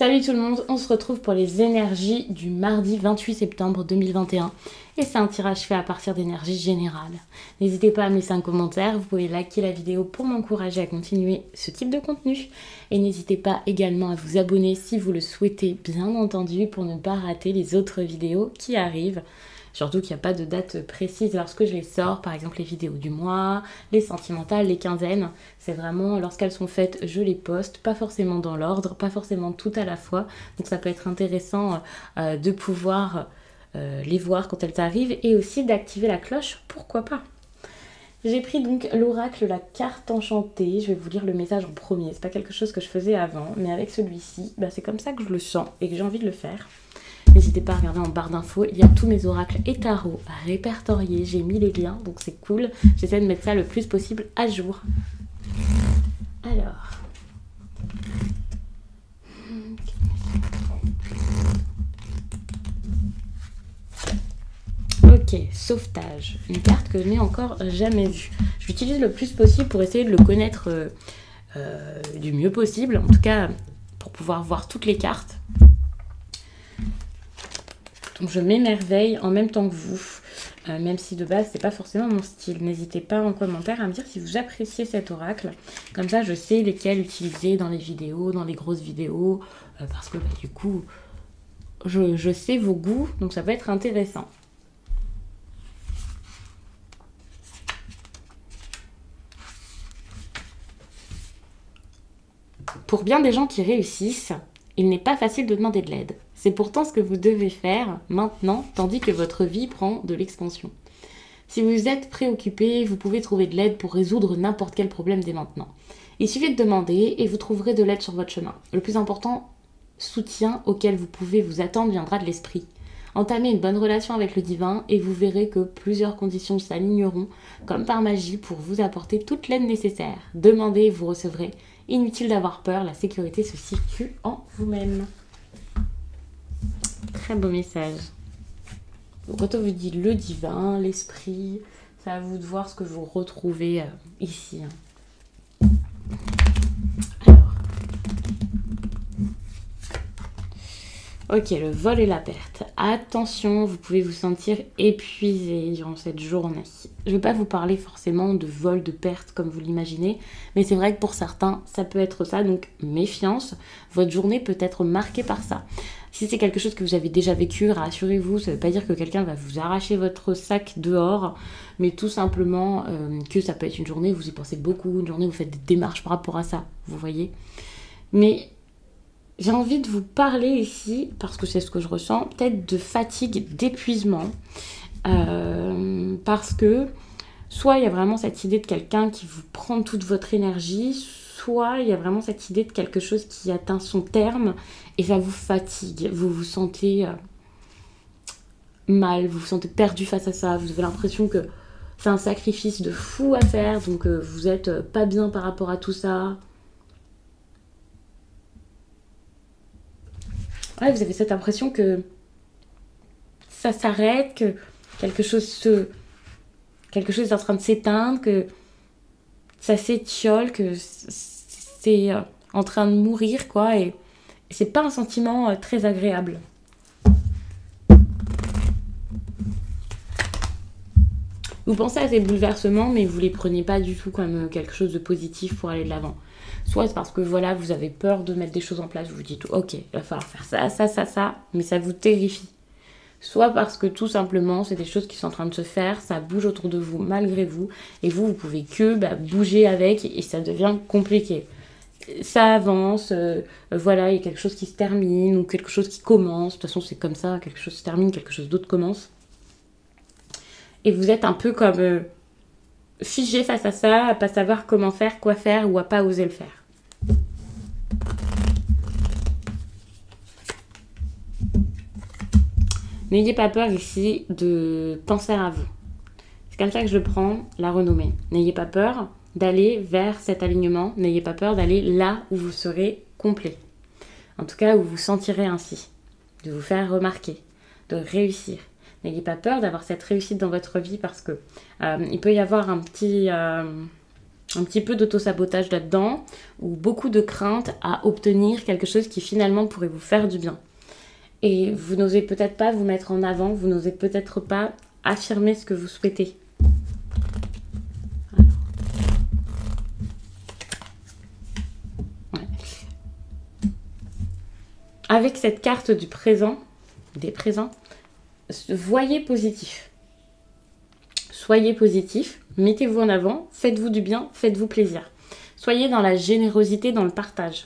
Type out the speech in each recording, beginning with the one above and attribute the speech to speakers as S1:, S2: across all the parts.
S1: Salut tout le monde, on se retrouve pour les énergies du mardi 28 septembre 2021 et c'est un tirage fait à partir d'énergie générale. N'hésitez pas à me laisser un commentaire, vous pouvez liker la vidéo pour m'encourager à continuer ce type de contenu et n'hésitez pas également à vous abonner si vous le souhaitez, bien entendu, pour ne pas rater les autres vidéos qui arrivent. Surtout qu'il n'y a pas de date précise lorsque je les sors, par exemple les vidéos du mois, les sentimentales, les quinzaines. C'est vraiment lorsqu'elles sont faites, je les poste, pas forcément dans l'ordre, pas forcément tout à la fois. Donc ça peut être intéressant de pouvoir les voir quand elles arrivent et aussi d'activer la cloche, pourquoi pas. J'ai pris donc l'oracle, la carte enchantée. Je vais vous lire le message en premier. C'est pas quelque chose que je faisais avant, mais avec celui-ci, c'est comme ça que je le sens et que j'ai envie de le faire. N'hésitez pas à regarder en barre d'infos, il y a tous mes oracles et tarots répertoriés, j'ai mis les liens, donc c'est cool. J'essaie de mettre ça le plus possible à jour. Alors... Ok, sauvetage, une carte que je n'ai encore jamais vue. Je l'utilise le plus possible pour essayer de le connaître du mieux possible, en tout cas pour pouvoir voir toutes les cartes. Donc je m'émerveille en même temps que vous, même si de base c'est pas forcément mon style. N'hésitez pas en commentaire à me dire si vous appréciez cet oracle. Comme ça je sais lesquels utiliser dans les vidéos, dans les grosses vidéos, parce que du coup je sais vos goûts, donc ça peut être intéressant. Pour bien des gens qui réussissent, il n'est pas facile de demander de l'aide. C'est pourtant ce que vous devez faire maintenant, tandis que votre vie prend de l'expansion. Si vous êtes préoccupé, vous pouvez trouver de l'aide pour résoudre n'importe quel problème dès maintenant. Il suffit de demander et vous trouverez de l'aide sur votre chemin. Le plus important soutien auquel vous pouvez vous attendre viendra de l'esprit. Entamez une bonne relation avec le divin et vous verrez que plusieurs conditions s'aligneront comme par magie pour vous apporter toute l'aide nécessaire. Demandez et vous recevrez. Inutile d'avoir peur, la sécurité se situe en vous-même. Très beau message. Donc, quand on vous dit le divin, l'esprit, c'est à vous de voir ce que vous retrouvez ici. Alors. Ok, le vol et la perte. Attention, vous pouvez vous sentir épuisé durant cette journée. Je ne vais pas vous parler forcément de vol, de perte comme vous l'imaginez, mais c'est vrai que pour certains, ça peut être ça, donc méfiance. Votre journée peut être marquée par ça. Si c'est quelque chose que vous avez déjà vécu, rassurez-vous, ça ne veut pas dire que quelqu'un va vous arracher votre sac dehors, mais tout simplement que ça peut être une journée où vous y pensez beaucoup, une journée où vous faites des démarches par rapport à ça, vous voyez. Mais j'ai envie de vous parler ici, parce que c'est ce que je ressens, peut-être de fatigue, d'épuisement, parce que soit il y a vraiment cette idée de quelqu'un qui vous prend toute votre énergie, soit il y a vraiment cette idée de quelque chose qui atteint son terme et ça vous fatigue. Vous vous sentez mal, vous vous sentez perdu face à ça, vous avez l'impression que c'est un sacrifice de fou à faire, donc vous êtes pas bien par rapport à tout ça. Ouais, vous avez cette impression que ça s'arrête, que quelque chose est en train de s'éteindre, que ça s'étiole, que c'est en train de mourir, quoi. Et c'est pas un sentiment très agréable. Vous pensez à ces bouleversements, mais vous les prenez pas du tout comme quelque chose de positif pour aller de l'avant. Soit c'est parce que voilà, vous avez peur de mettre des choses en place, vous vous dites ok, il va falloir faire ça, mais ça vous terrifie. Soit parce que tout simplement, c'est des choses qui sont en train de se faire, ça bouge autour de vous malgré vous, et vous pouvez que bouger avec, et ça devient compliqué. Ça avance, voilà, il y a quelque chose qui se termine, ou quelque chose qui commence, de toute façon c'est comme ça, quelque chose se termine, quelque chose d'autre commence. Et vous êtes un peu comme figé face à ça, à pas savoir comment faire, quoi faire, ou à pas oser le faire. N'ayez pas peur ici de penser à vous. C'est comme ça que je prends la renommée. N'ayez pas peur d'aller vers cet alignement. N'ayez pas peur d'aller là où vous serez complet. En tout cas, où vous sentirez ainsi. De vous faire remarquer. De réussir. N'ayez pas peur d'avoir cette réussite dans votre vie parce que il peut y avoir un petit un petit peu d'auto-sabotage là-dedans, ou beaucoup de crainte à obtenir quelque chose qui finalement pourrait vous faire du bien. Et vous n'osez peut-être pas vous mettre en avant, vous n'osez peut-être pas affirmer ce que vous souhaitez. Alors. Ouais. Avec cette carte du présent, des présents, voyez positif. Soyez positif, mettez-vous en avant, faites-vous du bien, faites-vous plaisir. Soyez dans la générosité, dans le partage.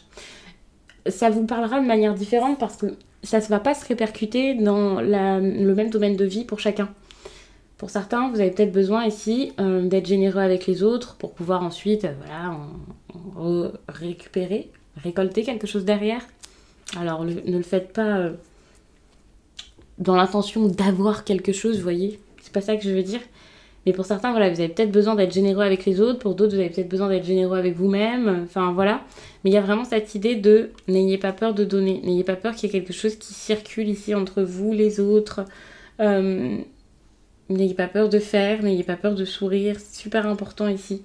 S1: Ça vous parlera de manière différente parce que ça ne va pas se répercuter dans le même domaine de vie pour chacun. Pour certains, vous avez peut-être besoin ici d'être généreux avec les autres pour pouvoir ensuite récolter quelque chose derrière. Alors ne le faites pas dans l'intention d'avoir quelque chose, vous voyez. C'est pas ça que je veux dire. Mais pour certains, voilà, vous avez peut-être besoin d'être généreux avec les autres. Pour d'autres, vous avez peut-être besoin d'être généreux avec vous-même. Enfin, voilà. Mais il y a vraiment cette idée de n'ayez pas peur de donner. N'ayez pas peur qu'il y ait quelque chose qui circule ici entre vous, les autres. N'ayez pas peur de faire. N'ayez pas peur de sourire. C'est super important ici.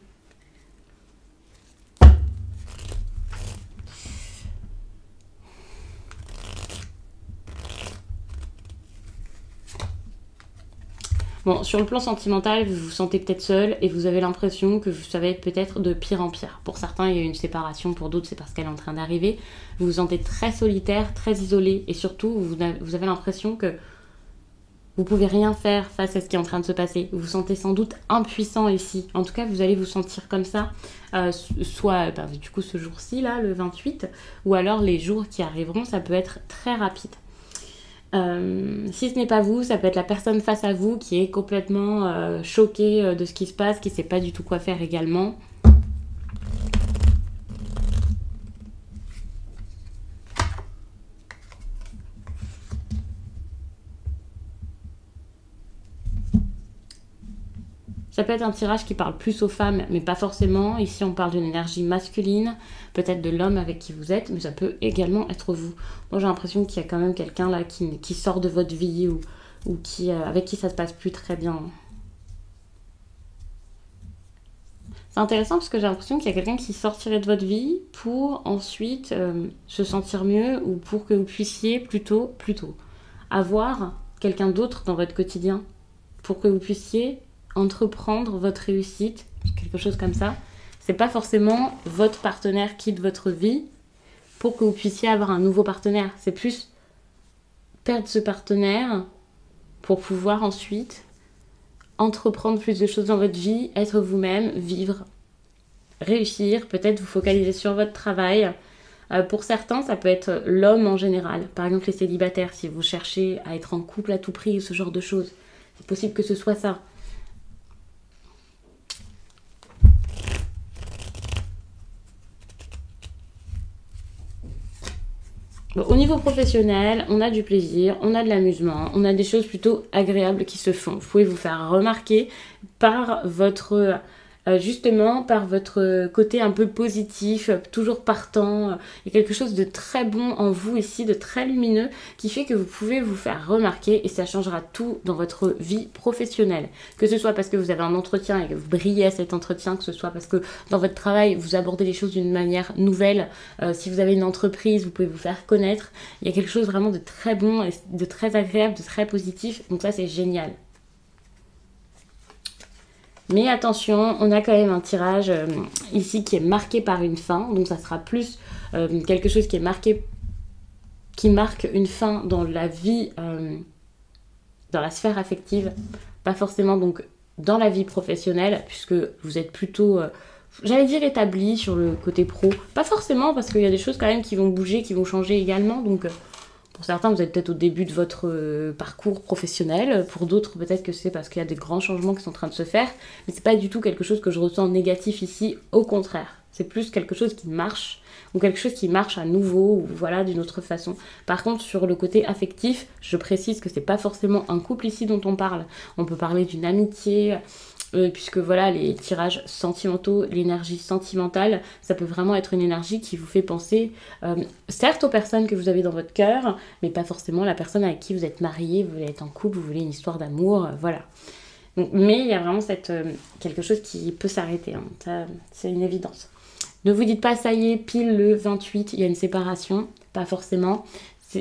S1: Bon, sur le plan sentimental, vous vous sentez peut-être seul et vous avez l'impression que ça va être peut-être de pire en pire. Pour certains, il y a une séparation, pour d'autres, c'est parce qu'elle est en train d'arriver. Vous vous sentez très solitaire, très isolé et surtout, vous avez l'impression que vous pouvez rien faire face à ce qui est en train de se passer. Vous vous sentez sans doute impuissant ici. En tout cas, vous allez vous sentir comme ça, soit du coup ce jour-ci, là, le 28, ou alors les jours qui arriveront, ça peut être très rapide. Si ce n'est pas vous, ça peut être la personne face à vous qui est complètement choquée de ce qui se passe, qui ne sait pas du tout quoi faire également. Ça peut être un tirage qui parle plus aux femmes, mais pas forcément. Ici, on parle d'une énergie masculine, peut-être de l'homme avec qui vous êtes, mais ça peut également être vous. Moi, j'ai l'impression qu'il y a quand même quelqu'un là qui sort de votre vie ou avec qui ça se passe plus très bien. C'est intéressant parce que j'ai l'impression qu'il y a quelqu'un qui sortirait de votre vie pour ensuite se sentir mieux ou pour que vous puissiez plutôt avoir quelqu'un d'autre dans votre quotidien pour que vous puissiez entreprendre votre réussite, quelque chose comme ça. C'est pas forcément votre partenaire quitte votre vie pour que vous puissiez avoir un nouveau partenaire. C'est plus perdre ce partenaire pour pouvoir ensuite entreprendre plus de choses dans votre vie, être vous-même, vivre, réussir, peut-être vous focaliser sur votre travail. Pour certains, ça peut être l'homme en général. Par exemple, les célibataires, si vous cherchez à être en couple à tout prix ou ce genre de choses, c'est possible que ce soit ça. Bon, au niveau professionnel, on a du plaisir, on a de l'amusement, on a des choses plutôt agréables qui se font. Vous pouvez vous faire remarquer par votre côté un peu positif, toujours partant. Il y a quelque chose de très bon en vous ici, de très lumineux, qui fait que vous pouvez vous faire remarquer et ça changera tout dans votre vie professionnelle. Que ce soit parce que vous avez un entretien et que vous brillez à cet entretien, que ce soit parce que dans votre travail, vous abordez les choses d'une manière nouvelle. Si vous avez une entreprise, vous pouvez vous faire connaître. Il y a quelque chose vraiment de très bon, de très agréable, de très positif. Donc ça, c'est génial. Mais attention, on a quand même un tirage ici qui est marqué par une fin. Donc ça sera plus quelque chose qui marque une fin dans la vie, dans la sphère affective. Pas forcément donc dans la vie professionnelle, puisque vous êtes plutôt, j'allais dire établi sur le côté pro. Pas forcément, parce qu'il y a des choses quand même qui vont bouger, qui vont changer également. Donc pour certains, vous êtes peut-être au début de votre parcours professionnel. Pour d'autres, peut-être que c'est parce qu'il y a des grands changements qui sont en train de se faire. Mais c'est pas du tout quelque chose que je ressens négatif ici. Au contraire, c'est plus quelque chose qui marche ou quelque chose qui marche à nouveau ou voilà d'une autre façon. Par contre, sur le côté affectif, je précise que c'est pas forcément un couple ici dont on parle. On peut parler d'une amitié. Puisque voilà, les tirages sentimentaux, l'énergie sentimentale, ça peut vraiment être une énergie qui vous fait penser, certes aux personnes que vous avez dans votre cœur, mais pas forcément la personne avec qui vous êtes marié, vous voulez être en couple, vous voulez une histoire d'amour, voilà. Donc, mais il y a vraiment quelque chose qui peut s'arrêter, hein. Ça, c'est une évidence. Ne vous dites pas, ça y est, pile le 28, il y a une séparation. Pas forcément.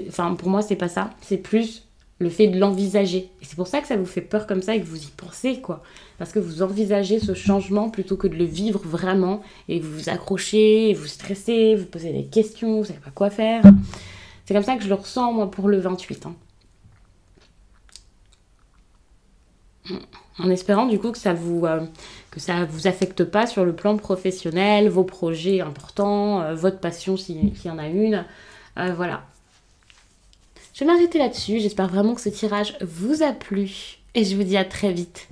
S1: Enfin, pour moi, c'est pas ça. C'est plus le fait de l'envisager. Et c'est pour ça que ça vous fait peur comme ça et que vous y pensez, quoi. Parce que vous envisagez ce changement plutôt que de le vivre vraiment. Et vous vous accrochez, vous stressez, vous posez des questions, vous savez pas quoi faire. C'est comme ça que je le ressens, moi, pour le 28. Hein. En espérant du coup que ça vous affecte pas sur le plan professionnel, vos projets importants, votre passion s'il y en a une. Voilà. Je vais m'arrêter là-dessus. J'espère vraiment que ce tirage vous a plu. Et je vous dis à très vite.